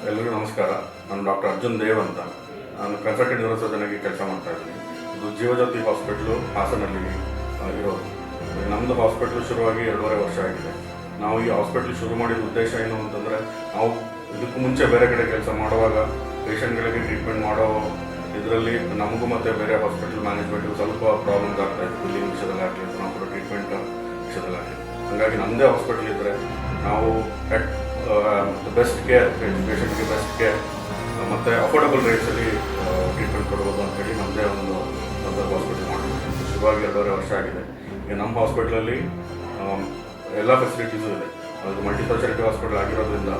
ಎಲ್ಲರಿಗೂ ನಮಸ್ಕಾರ. ನಾನು ಡಾಕ್ಟರ್ ಅರ್ಜುನ್ ದೇವ್ ಅಂತ. ನಾನು ಕನ್ಸಲ್ಟೆಂಟ್ ನ್ಯೂರೋಸರ್ಜನ್ ಆಗಿ ಕೆಲಸ ಮಾಡ್ತಾ ಇದ್ದೀನಿ. ಇದು ಜೀವಜ್ಯೋತಿ ಹಾಸ್ಪಿಟ್ಲು ಹಾಸನಲ್ಲಿ ಇರೋದು. ನಮ್ಮದು ಹಾಸ್ಪಿಟ್ಲು ಶುರುವಾಗಿ 2.5 ವರ್ಷ ಆಗಿದೆ. ನಾವು ಈ ಹಾಸ್ಪಿಟ್ಲ್ ಶುರು ಮಾಡಿದ ಉದ್ದೇಶ ಏನು ಅಂತಂದರೆ, ನಾವು ಇದಕ್ಕೂ ಮುಂಚೆ ಬೇರೆ ಕಡೆ ಕೆಲಸ ಮಾಡುವಾಗ ಪೇಷಂಟ್ಗಳಿಗೆ ಟ್ರೀಟ್ಮೆಂಟ್ ಮಾಡೋ ಇದರಲ್ಲಿ ನಮಗೂ ಮತ್ತು ಬೇರೆ ಹಾಸ್ಪಿಟಲ್ ಮ್ಯಾನೇಜ್ಮೆಂಟ್ಗೂ ಸ್ವಲ್ಪ ಪ್ರಾಬ್ಲಮ್ಸ್ ಆಗ್ತಾಯಿತ್ತು. ಬಿಲ್ಲಿಂಗ್ ವಿಷಯದಲ್ಲಿ ಆಗಲಿ, ನಾವು ಕೂಡ ಟ್ರೀಟ್ಮೆಂಟ್ ವಿಷಯದಲ್ಲಿ ಆಗಲಿ. ಹಾಗಾಗಿ ನಮ್ಮದೇ ಹಾಸ್ಪಿಟಲ್ ಇದ್ದರೆ ನಾವು ಬೆಸ್ಟ್ ಕೇರ್, ಪೇಷಂಟ್ಗೆ ಬೆಸ್ಟ್ ಕೇರ್ ಮತ್ತು ಅಫೋರ್ಡಬಲ್ ರೇಟ್ಸಲ್ಲಿ ಟ್ರೀಟ್ಮೆಂಟ್ ಕೊಡ್ಬೋದು ಅಂತೇಳಿ ನಮ್ಮದೇ ಒಂದು ಹಾಸ್ಪಿಟಲ್ ಮಾಡಬೇಕು. ಶುರುವಾಗಿ 2.5 ವರ್ಷ ಆಗಿದೆ. ಈಗ ನಮ್ಮ ಹಾಸ್ಪಿಟ್ಲಲ್ಲಿ ಎಲ್ಲ ಫೆಸಿಲಿಟೀಸು ಇದೆ. ಅದು ಮಲ್ಟಿ ಸ್ಪೆಷಾಲಿಟಿ ಹಾಸ್ಪಿಟಲ್ ಆಗಿರೋದ್ರಿಂದ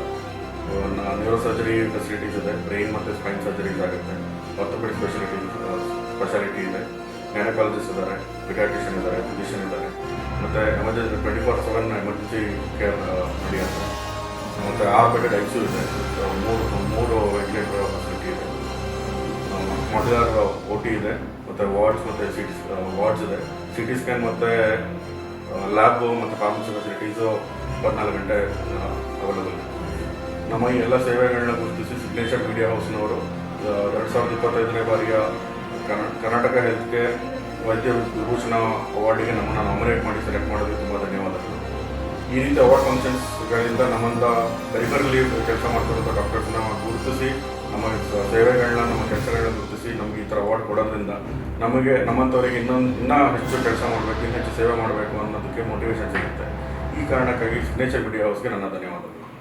ನ್ಯೂರೋ ಸರ್ಜರಿ ಫೆಸಿಲಿಟೀಸ್ ಇದೆ, ಬ್ರೈನ್ ಮತ್ತು ಸ್ಪೈನ್ ಸರ್ಜರೀಸ್ ಆಗುತ್ತೆ, ಆರ್ಥೋಪೆಡಿಕ್ ಸ್ಪೆಷಾಲಿಟಿ ಇದೆ, ಗೈನಕಾಲಜಿಸ್ಟ್ ಇದ್ದಾರೆ, ಪಿಡಿಯಾಟ್ರಿಷಿಯನ್ ಇದ್ದಾರೆ, ಫಿಸಿಷಿಯನ್ ಇದ್ದಾರೆ, ಮತ್ತು ಎಮರ್ಜೆನ್ಸಿ 24/7 ಎಮರ್ಜೆನ್ಸಿ ಕೇರ್ ನಡೆಯುತ್ತೆ. ಮತ್ತು 6 ಬೆಡೆಡ್ ಐಸಿಯು ಇದೆ, ಮೂರು ವೆಂಟಿಲೇಟರ್ ಫೆಸಿಲಿಟಿ ಇದೆ, ಮಾಡ್ಯುಲರ್ OT ಇದೆ, ಮತ್ತು ವಾರ್ಡ್ಸ್ ಮತ್ತು ವಾರ್ಡ್ಸ್ ಇದೆ, CT ಸ್ಕ್ಯಾನ್ ಮತ್ತು ಲ್ಯಾಬ್ ಮತ್ತು ಫಾರ್ಮಸಿ ಫೆಸಿಲಿಟೀಸು 24 ಗಂಟೆ ಅವೈಲಬಲ್ ಇದೆ. ನಮ್ಮ ಈ ಎಲ್ಲ ಸೇವೆಗಳನ್ನ ಗುರುತಿಸಿ ಸಿಗ್ನೇಚರ್ ಮೀಡಿಯಾ ಹೌಸ್ನವರು 2025ನೇ ಬಾರಿಯ ಕರ್ನಾಟಕ ಹೆಲ್ತ್ ಕೇರ್ ವೈದ್ಯ ವಿಭೂಷಣ ಅವಾರ್ಡಿಗೆ ನಮ್ಮನ್ನು ನಾಮಿನೇಟ್ ಮಾಡಿ ಸೆಲೆಕ್ಟ್ ಮಾಡೋದಕ್ಕೆ ತುಂಬ ಧನ್ಯವಾದಗಳು. ಈ ರೀತಿ ಅವಾರ್ಡ್ ಫಂಕ್ಷನ್ಸ್ಗಳಿಂದ ನಮ್ಮಂಥ ಪೆರಿಫರಲಿ ಕೆಲಸ ಮಾಡ್ತಿರೋಂಥ ಡಾಕ್ಟರ್ಸ್ನ ಗುರುತಿಸಿ, ನಮ್ಮ ಸೇವೆಗಳನ್ನ, ನಮ್ಮ ಕೆಲಸಗಳನ್ನ ಗುರುತಿಸಿ ನಮಗೆ ಈ ಥರ ಅವಾರ್ಡ್ ಕೊಡೋದ್ರಿಂದ ನಮಗೆ ನಮ್ಮಂಥವರಿಗೆ ಇನ್ನೂ ಹೆಚ್ಚು ಕೆಲಸ ಮಾಡಬೇಕು, ಇನ್ನೂ ಹೆಚ್ಚು ಸೇವೆ ಮಾಡಬೇಕು ಅನ್ನೋದಕ್ಕೆ ಮೋಟಿವೇಶನ್ ಸಿಗುತ್ತೆ. ಈ ಕಾರಣಕ್ಕಾಗಿ ಸಿಗ್ನೇಚರ್ ಮೀಡಿಯಾ ಹೌಸ್ಗೆ ನನ್ನ ಧನ್ಯವಾದ.